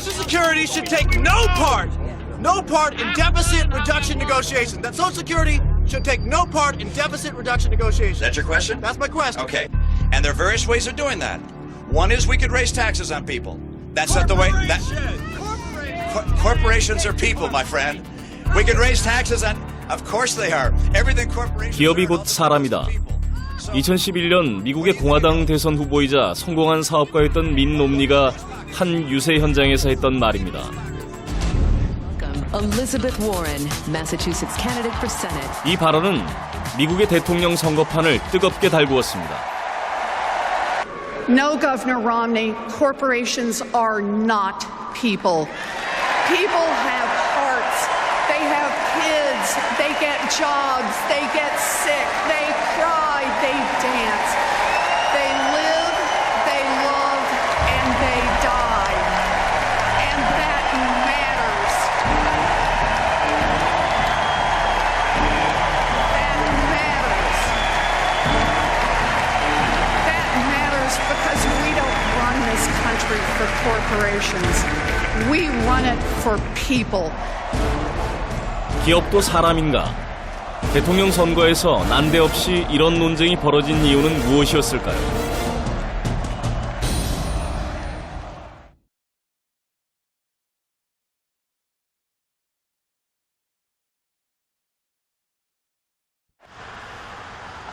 Social Security should take no part in deficit reduction negotiations. That Social Security should take no part in deficit reduction negotiations. That's your question? That's my question. Okay. And there are various ways of doing that. One is we could raise taxes on people. That's not the way. Corporations are people, my friend. We could raise taxes on. Of course they are. Everything corporations. 기업이 곧 사람이다. 2011년 미국의 공화당 대선 후보이자 성공한 사업가였던 민 롬니가 한 유세 현장에서 했던 말입니다. Elizabeth Warren, Massachusetts candidate for Senate. 이 발언은 미국의 대통령 선거판을 뜨겁게 달구었습니다. No, Governor Romney, corporations are not people. People have hearts. They have kids. They get jobs. They get sick. They cry. They dance. They live, they love, and they die. And that matters. That matters. That matters because we don't run this country for corporations. We run it for people. 기업도 사람인가? 대통령 선거에서 난데없이 이런 논쟁이 벌어진 이유는 무엇이었을까요?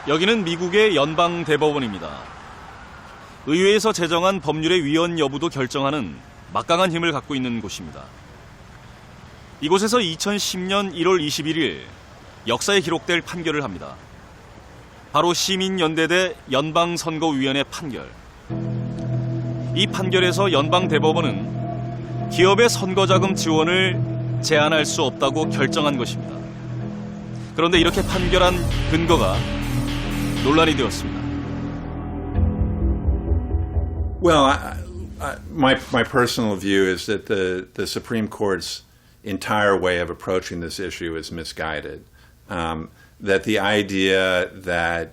여기는 미국의 연방 대법원입니다. 의회에서 제정한 법률의 위헌 여부도 결정하는 막강한 힘을 갖고 있는 곳입니다. 이곳에서 2010년 1월 21일 역사에 기록될 판결을 합니다. 바로 시민연대 대 연방선거위원회 판결. 이 판결에서 연방대법원은 기업의 선거자금 지원을 제한할 수 없다고 결정한 것입니다. 그런데 이렇게 판결한 근거가 논란이 되었습니다. Well, my personal view is that the Supreme Court's entire way of approaching this issue is misguided. That the idea that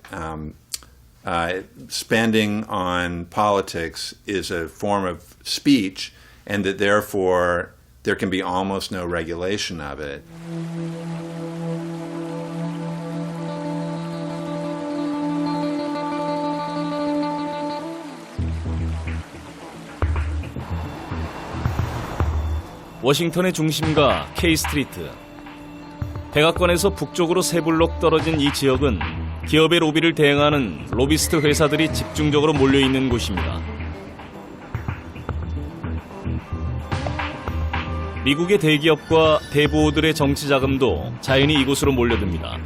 spending on politics is a form of speech and that therefore there can be almost no regulation of it. 워싱턴의 중심가 K-스트리트. 백악관에서 북쪽으로 3블록 떨어진 이 지역은 기업의 로비를 대행하는 로비스트 회사들이 집중적으로 몰려있는 곳입니다. 미국의 대기업과 대부호들의 정치 자금도 자연히 이곳으로 몰려듭니다.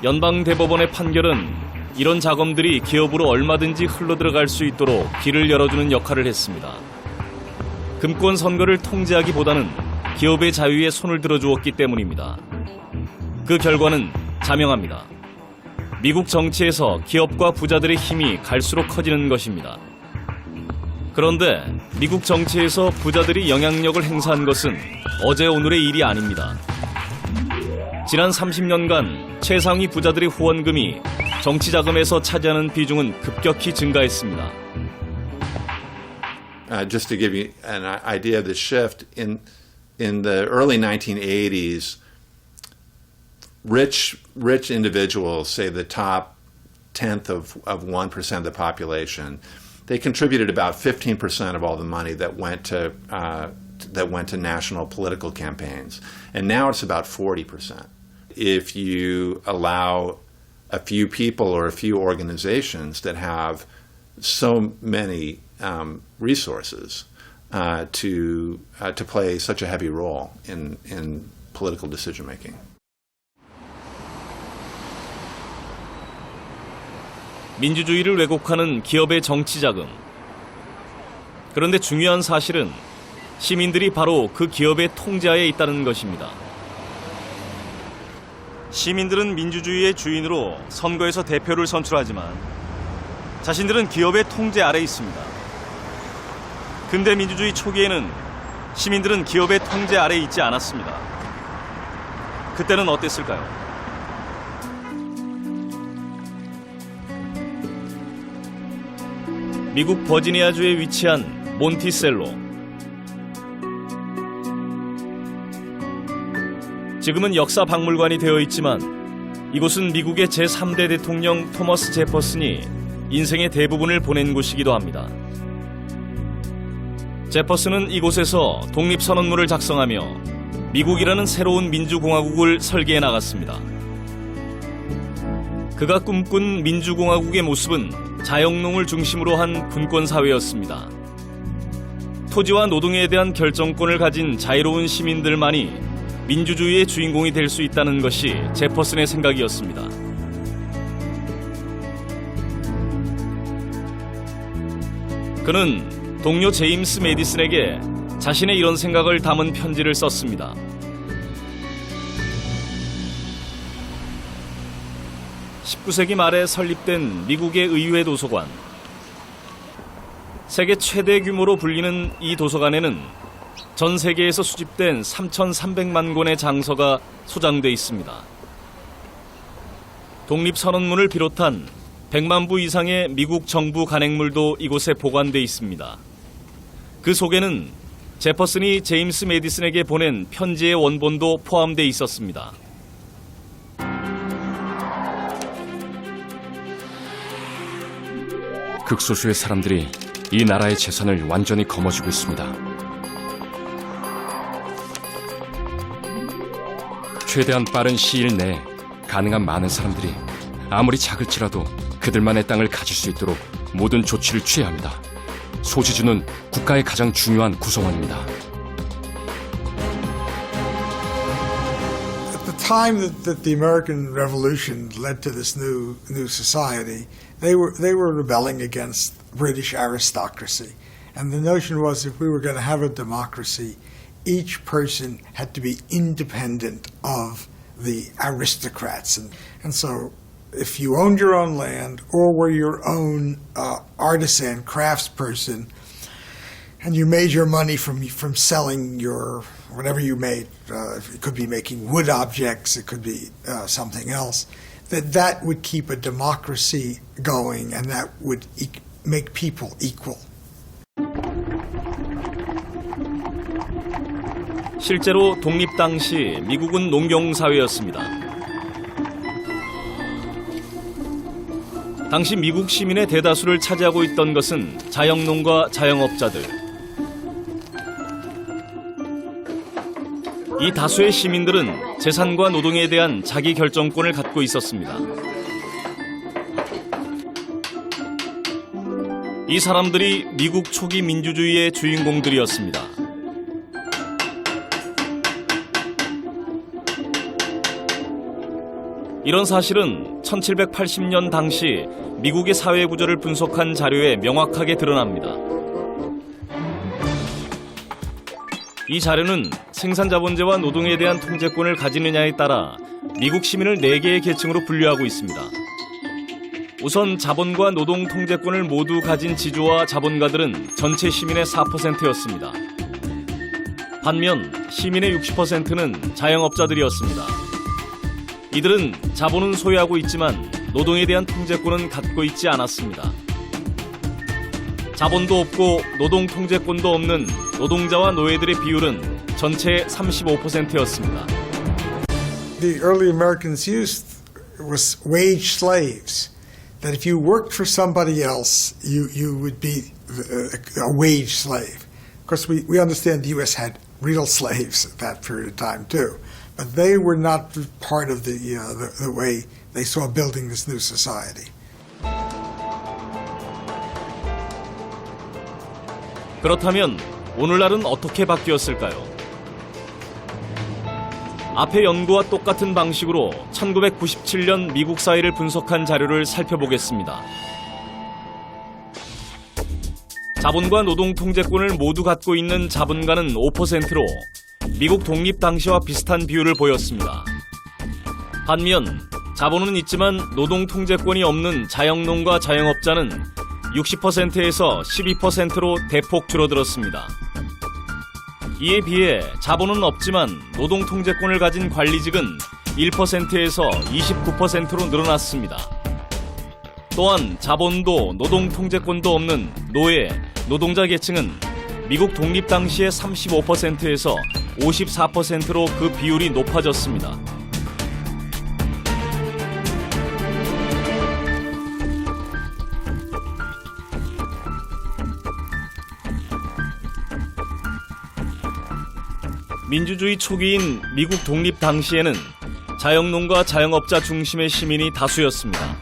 연방대법원의 판결은 이런 자금들이 기업으로 얼마든지 흘러들어갈 수 있도록 길을 열어주는 역할을 했습니다. 금권 선거를 통제하기보다는 기업의 자유에 손을 들어주었기 때문입니다. 그 결과는 자명합니다. 미국 정치에서 기업과 부자들의 힘이 갈수록 커지는 것입니다. 그런데 미국 정치에서 부자들이 영향력을 행사한 것은 어제 오늘의 일이 아닙니다. 지난 30년간 최상위 부자들의 후원금이 정치 자금에서 차지하는 비중은 급격히 증가했습니다. Just to give you an idea of the shift, in the early 1980s, rich individuals, say the top tenth of 1% of the population, they contributed about 15% of all the money that went to national political campaigns, and now it's about 40%. If you allow a few people or a few organizations that have so many resources to play such a heavy role in political decision making. 민주주의를 왜곡하는 기업의 정치 자금. 그런데 중요한 사실은 시민들이 바로 그 기업의 통제하에 있다는 것입니다. 시민들은 민주주의의 주인으로 선거에서 대표를 선출하지만 자신들은 기업의 통제 아래 있습니다. 근대 민주주의 초기에는 시민들은 기업의 통제 아래 있지 않았습니다. 그때는 어땠을까요? 미국 버지니아주에 위치한 몬티셀로. 지금은 역사 박물관이 되어 있지만 이곳은 미국의 제3대 대통령 토머스 제퍼슨이 인생의 대부분을 보낸 곳이기도 합니다. 제퍼슨은 이곳에서 독립선언문을 작성하며 미국이라는 새로운 민주공화국을 설계해 나갔습니다. 그가 꿈꾼 민주공화국의 모습은 자영농을 중심으로 한 분권사회였습니다. 토지와 노동에 대한 결정권을 가진 자유로운 시민들만이 민주주의의 주인공이 될 수 있다는 것이 제퍼슨의 생각이었습니다. 그는 동료 제임스 메디슨에게 자신의 이런 생각을 담은 편지를 썼습니다. (19세기) 말에 설립된 미국의 의회 도서관. 세계 최대 규모로 불리는 이 도서관에는 전 세계에서 수집된 3,300만 권의 장서가 소장돼 있습니다. 독립선언문을 비롯한 100만 부 이상의 미국 정부 간행물도 이곳에 보관돼 있습니다. 그 속에는 제퍼슨이 제임스 메디슨에게 보낸 편지의 원본도 포함돼 있었습니다. 극소수의 사람들이 이 나라의 재산을 완전히 거머쥐고 있습니다. 최대한 빠른 시일 내에 가능한 많은 사람들이 아무리 작을지라도 그들만의 땅을 가질 수 있도록 모든 조치를 취해야 합니다. 소지주는 국가의 가장 중요한 구성원입니다. At the time that the American Revolution led to this new society, they were rebelling against British aristocracy, and the notion was if we were going to have a democracy, each person had to be independent of the aristocrats, and so if you owned your own land or were your own artisan, craftsperson, and you made your money from selling your whatever you made, it could be making wood objects, it could be something else, that would keep a democracy going, and that would make people equal. 실제로 독립 당시 미국은 농경사회였습니다. 당시 미국 시민의 대다수를 차지하고 있던 것은 자영농과 자영업자들. 이 다수의 시민들은 재산과 노동에 대한 자기 결정권을 갖고 있었습니다. 이 사람들이 미국 초기 민주주의의 주인공들이었습니다. 이런 사실은 1780년 당시 미국의 사회 구조를 분석한 자료에 명확하게 드러납니다. 이 자료는 생산자본제와 노동에 대한 통제권을 가지느냐에 따라 미국 시민을 4개의 계층으로 분류하고 있습니다. 우선 자본과 노동 통제권을 모두 가진 지주와 자본가들은 전체 시민의 4%였습니다. 반면 시민의 60%는 자영업자들이었습니다. 이들은 자본은 소유하고 있지만 노동에 대한 통제권은 갖고 있지 않았습니다. 자본도 없고 노동 통제권도 없는 노동자와 노예들의 비율은 전체의 35%였습니다. The early Americans used was wage slaves. That if you worked for somebody else, you would be a wage slave. Of course, we understand the U.S. had real slaves at that period of time too, but they were not part of the way they saw building this new society. 그렇다면 오늘날은 어떻게 바뀌었을까요? 앞의 연구와 똑같은 방식으로 1997년 미국 사회를 분석한 자료를 살펴보겠습니다. 자본과 노동 통제권을 모두 갖고 있는 자본가는 5%로 미국 독립 당시와 비슷한 비율을 보였습니다. 반면 자본은 있지만 노동 통제권이 없는 자영농과 자영업자는 60%에서 12%로 대폭 줄어들었습니다. 이에 비해 자본은 없지만 노동 통제권을 가진 관리직은 1%에서 29%로 늘어났습니다. 또한 자본도 노동 통제권도 없는 노예, 노동자 계층은 미국 독립 당시의 35%에서 54%로 그 비율이 높아졌습니다. 민주주의 초기인 미국 독립 당시에는 자영농가 자영업자 중심의 시민이 다수였습니다.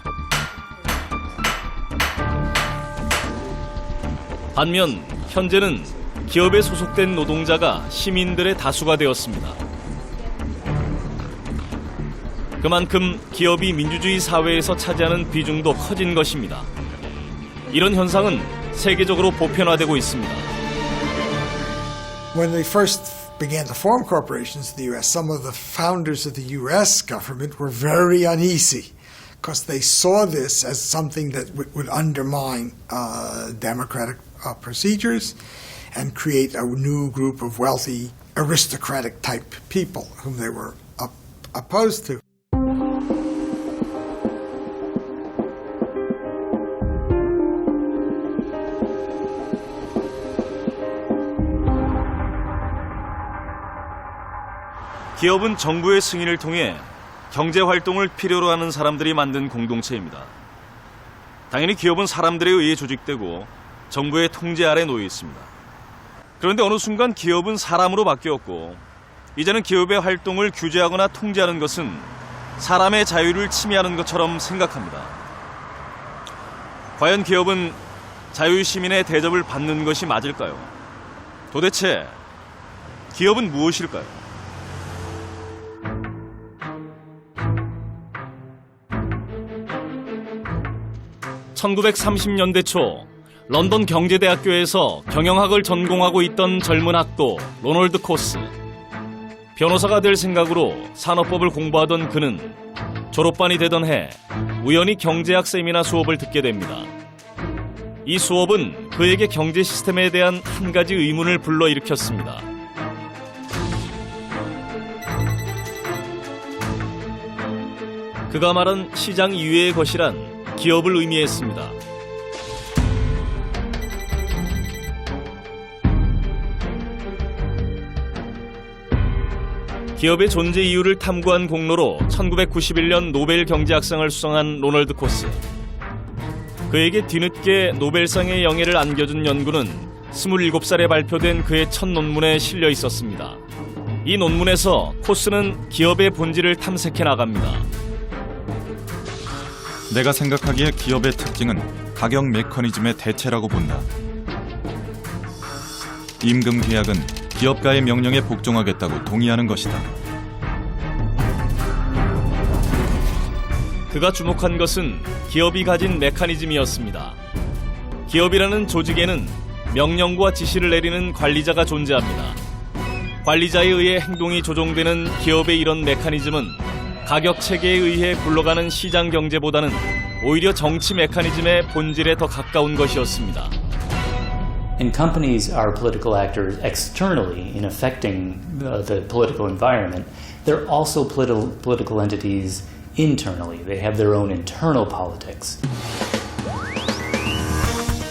반면 현재는 기업에 소속된 노동자가 시민들의 다수가 되었습니다. 그만큼 기업이 민주주의 사회에서 차지하는 비중도 커진 것입니다. 이런 현상은 세계적으로 보편화되고 있습니다. When they first began to form corporations in the U.S., some of the founders of the U.S. government were very uneasy because they saw this as something that would undermine democratic procedures and create a new group of wealthy, aristocratic type people whom they were opposed to. 기업은 정부의 승인을 통해 경제 활동을 필요로 하는 사람들이 만든 공동체입니다. 당연히 기업은 사람들에 의해 조직되고 정부의 통제 아래 놓여 있습니다. 그런데 어느 순간 기업은 사람으로 바뀌었고 이제는 기업의 활동을 규제하거나 통제하는 것은 사람의 자유를 침해하는 것처럼 생각합니다. 과연 기업은 자유시민의 대접을 받는 것이 맞을까요? 도대체 기업은 무엇일까요? 1930년대 초 런던 경제대학교에서 경영학을 전공하고 있던 젊은 학도 로널드 코스. 변호사가 될 생각으로 산업법을 공부하던 그는 졸업반이 되던 해 우연히 경제학 세미나 수업을 듣게 됩니다. 이 수업은 그에게 경제 시스템에 대한 한 가지 의문을 불러일으켰습니다. 그가 말한 시장 이외의 것이란 기업을 의미했습니다. 기업의 존재 이유를 탐구한 공로로 1991년 노벨 경제학상을 수상한 로널드 코스. 그에게 뒤늦게 노벨상의 영예를 안겨준 연구는 27살에 발표된 그의 첫 논문에 실려 있었습니다. 이 논문에서 코스는 기업의 본질을 탐색해 나갑니다. 내가 생각하기에 기업의 특징은 가격 메커니즘의 대체라고 본다. 임금 계약은 기업가의 명령에 복종하겠다고 동의하는 것이다. 그가 주목한 것은 기업이 가진 메커니즘이었습니다. 기업이라는 조직에는 명령과 지시를 내리는 관리자가 존재합니다. 관리자에 의해 행동이 조종되는 기업의 이런 메커니즘은 가격 체계에 의해 굴러가는 시장 경제보다는 오히려 정치 메커니즘의 본질에 더 가까운 것이었습니다. And companies are political actors externally in affecting the political environment. They're also political entities internally. They have their own internal politics.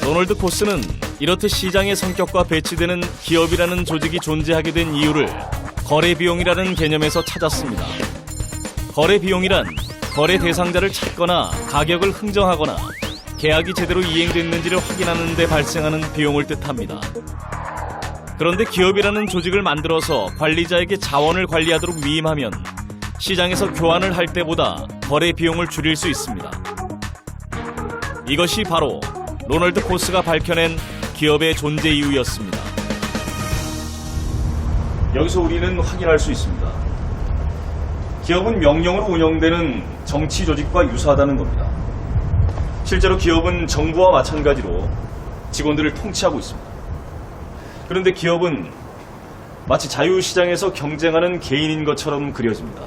로널드 코스는 이렇듯 시장의 성격과 배치되는 기업이라는 조직이 존재하게 된 이유를 거래 비용이라는 개념에서 찾았습니다. 거래 비용이란 거래 대상자를 찾거나 가격을 흥정하거나 계약이 제대로 이행됐는지를 확인하는 데 발생하는 비용을 뜻합니다. 그런데 기업이라는 조직을 만들어서 관리자에게 자원을 관리하도록 위임하면 시장에서 교환을 할 때보다 거래 비용을 줄일 수 있습니다. 이것이 바로 로널드 코스가 밝혀낸 기업의 존재 이유였습니다. 여기서 우리는 확인할 수 있습니다. 기업은 명령으로 운영되는 정치 조직과 유사하다는 겁니다. 실제로 기업은 정부와 마찬가지로 직원들을 통치하고 있습니다. 그런데 기업은 마치 자유시장에서 경쟁하는 개인인 것처럼 그려집니다.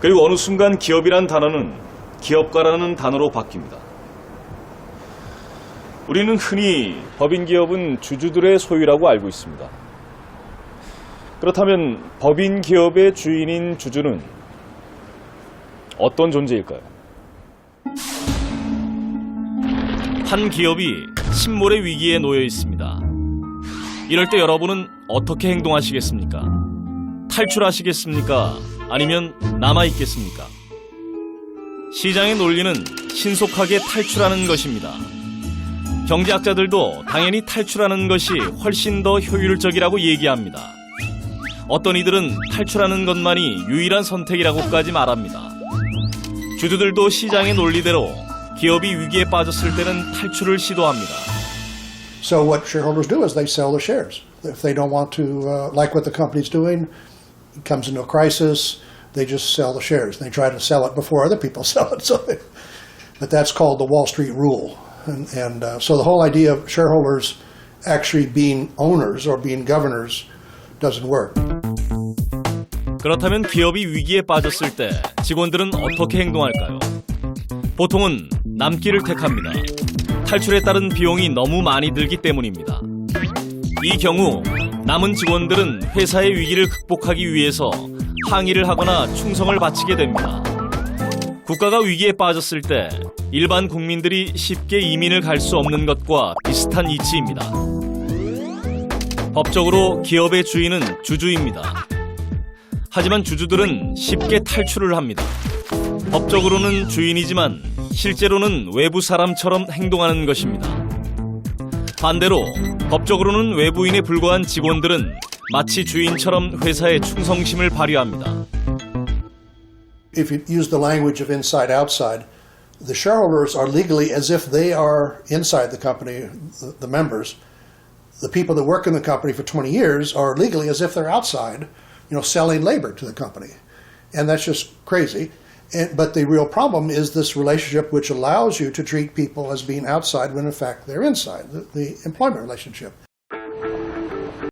그리고 어느 순간 기업이란 단어는 기업가라는 단어로 바뀝니다. 우리는 흔히 법인 기업은 주주들의 소유라고 알고 있습니다. 그렇다면 법인 기업의 주인인 주주는 어떤 존재일까요? 한 기업이 침몰의 위기에 놓여 있습니다. 이럴 때 여러분은 어떻게 행동하시겠습니까? 탈출하시겠습니까? 아니면 남아있겠습니까? 시장의 논리는 신속하게 탈출하는 것입니다. 경제학자들도 당연히 탈출하는 것이 훨씬 더 효율적이라고 얘기합니다. 어떤 이들은 탈출하는 것만이 유일한 선택이라고까지 말합니다. 주주들도 시장의 논리대로 기업이 위기에 빠졌을 때는 탈출을 시도합니다. So what shareholders do is they sell the shares. If they don't want to like what the company's doing, it comes into a crisis, they just sell the shares. They try to sell it before other people sell it. But that's called the Wall Street rule. And so the whole idea of shareholders actually being owners or being governors doesn't work. 그렇다면 기업이 위기에 빠졌을 때 직원들은 어떻게 행동할까요? 보통은 남기를 택합니다. 탈출에 따른 비용이 너무 많이 들기 때문입니다. 이 경우 남은 직원들은 회사의 위기를 극복하기 위해서 항의를 하거나 충성을 바치게 됩니다. 국가가 위기에 빠졌을 때 일반 국민들이 쉽게 이민을 갈 수 없는 것과 비슷한 이치입니다. 법적으로 기업의 주인은 주주입니다. 하지만 주주들은 쉽게 탈출을 합니다. 법적으로는 주인이지만 실제로는 외부 사람처럼 행동하는 것입니다. 반대로 법적으로는 외부인에 불과한 직원들은 마치 주인처럼 회사에 충성심을 발휘합니다. If you use the language of inside outside, the shareholders are legally as if they are inside the company, the members. The people that work in the company for 20 years are legally as if they're outside, selling labor to the company. And that's just crazy. But the real problem is this relationship which allows you to treat people as being outside when in fact they're inside, the employment relationship.